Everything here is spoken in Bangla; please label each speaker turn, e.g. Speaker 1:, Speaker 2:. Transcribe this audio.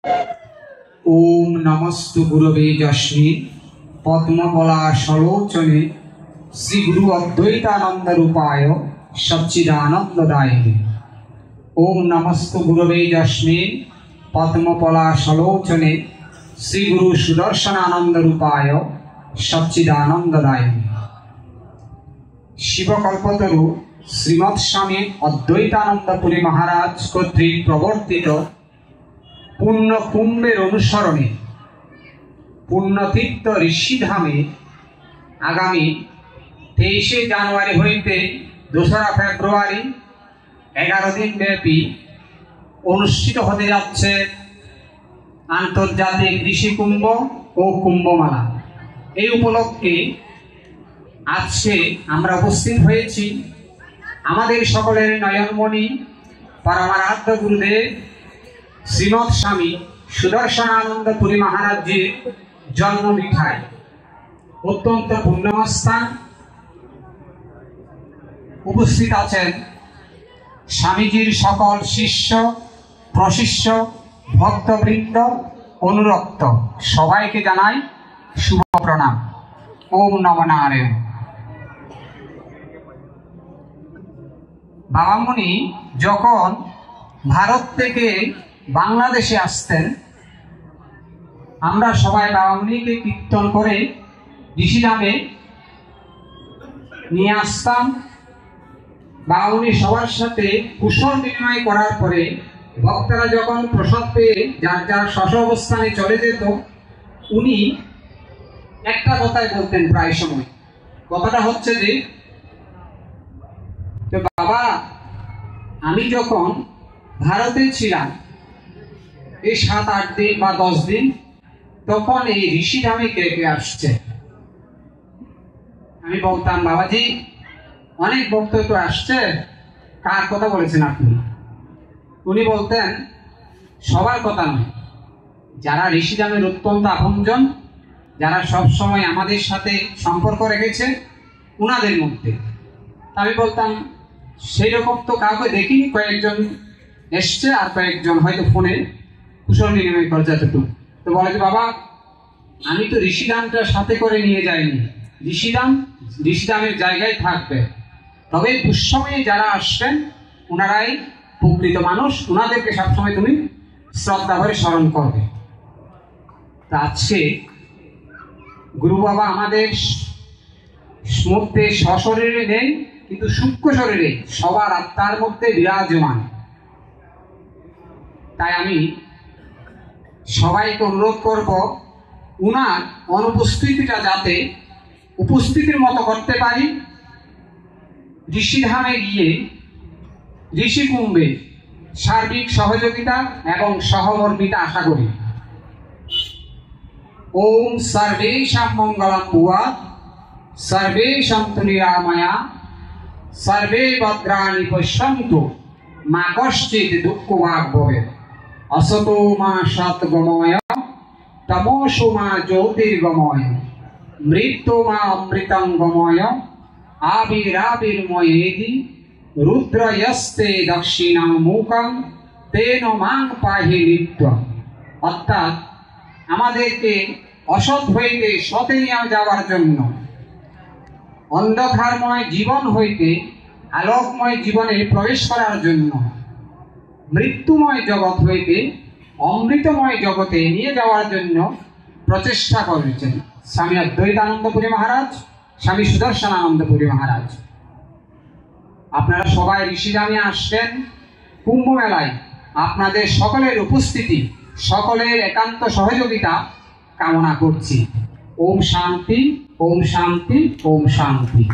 Speaker 1: ओम नमस्तु गुरवे जस्मिन् पद्मपलाशलोचने श्री गुरु अद्वैतानंद रूपाय सच्चिदानंददायिने। ओम नमस्तु गुरवे जस्मिन् पद्मपलाशलोचने श्री गुरु सुदर्शनानंद रूपाय सच्चिदानंददायिने। शिवकल्पतरु श्रीमत् स्वामी अद्वैतानंदपुरी महाराज कर्तृक प्रवर्तित पुण्य कुंभेर अनुसरणे पुण्यतीर्थ ऋषिधामे आगामी 23 জানুয়ারি হইতে 2 ফেব্রুয়ারি 11 दिन ব্যাপী অনুষ্ঠিত হতে যাচ্ছে আন্তর্জাতিক ঋষি কুম্ভ ও কুম্ভমেলা। এই উপলক্ষে আজকে আমরা উপস্থিত হয়েছি আমাদের সকলের নয়নমণি পরমারাধ্য গুরুদেব श्रीमत् स्वामी सुदर्शनानंदपुरी महाराज जी जन्मभिठाय अत्यंत पुण्यस्थान उपस्थित आছেন स्वामीजीर सकल शिष्य प्रशिष्य भक्तबृंद अनुरक्त सबाइके जानाई शुभ प्रणाम। ओम नमो नारायण। बाबामणि যখন भारत থেকে বাংলাদেশে আসতেন আমরা সবাই বাবামণিকে কীর্তন করে ঋষিধামে নিয়ে আসতাম। বাবামণি সবার সাথে কুশল বিনিময় করার পরে ভক্তরা যখন প্রসাদ পেয়ে যার যার স্ব অবস্থানে চলে যেত উনি একটা কথাই বলতেন প্রায় সময়। কথাটা হচ্ছে যে বাবা আমি যখন ভারতে ছিলাম এই 7-8 दिन বা 10 दिन তখন এই ঋষিধামে কে কে আসছে। আমি বলতাম বাবাজি অনেক ভক্ত তো আসছে, কার কথা বলেছেন আপনি? উনি বলতেন সবার কথা নয়, যারা ঋষিধামের অত্যন্ত আপনজন, যারা সব সময় আমাদের সাথে সম্পর্ক রেখেছে উনাদের মধ্যে। আমি বলতাম সেই রকম তো কাউকে দেখিনি, কয়েকজন এসছে আর কয়েকজন হয়তো ফোনে কুশল বিনিময় করে যতটুকু। তো বলে যে বাবা আমি তো ঋষিধামটা সাথে করে নিয়ে যাইনি, ঋষিধামের জায়গায় থাকবে, তবে দুঃসময়ে যারা আসবেন ওনারাই প্রকৃত মানুষ, ওনাদেরকে সবসময় তুমি শ্রদ্ধা ভরে স্মরণ করবে। তা আজকে গুরু বাবা আমাদের মধ্যে সশরীরে নেই কিন্তু সূক্ষ্ম শরীরে সবার আত্মার মধ্যে বিরাজমান। তাই আমি সবাইকে অনুরোধ করব উনার অনুপস্থিতিটা যাতে উপস্থিতির মতো করতে পারি। ঋষিধামে গিয়ে ঋষি কুম্ভে সার্বিক সহযোগিতা এবং সহমর্মিতা আশা করি। ওম সর্বেষাং মঙ্গলং ভূয়াৎ सर्वे सन्तु निरामया सर्वे भद्राणि पश्यन्तु मा कश्चित् दुःखभाग् भवेत्। असतो मा सद्गमय तमसो मा ज्योतिर्गमय मृत्यो मा अमृतं गमय आविराविर्मयेति रुद्रयस्ते दक्षिणं मुखं तेन मां पाहि नित्यम्। अर्थात আমাদেরকে অসৎ হইতে সতে নিয়ে যাওয়ার জন্য, अंधकारमय जीवन हईते आलोकमय जीवने प्रवेश करार जन्य, मृत्युमय जगत हईते अमृतमय जगते निये जावार जन्य प्रचेष्टा करेছেন स्वामी अद्वैतानंदपुरी महाराज, स्वामी सुदर्शनानंदपुरी महाराज। আপনারা সবাই ঋষিধামে আসবেন, কুম্ভ মেলায় আপনাদের সকলের উপস্থিতি, সকলের একান্ত সহযোগিতা কামনা করছি। ओम शांति, ओम शांति, ओम शांति।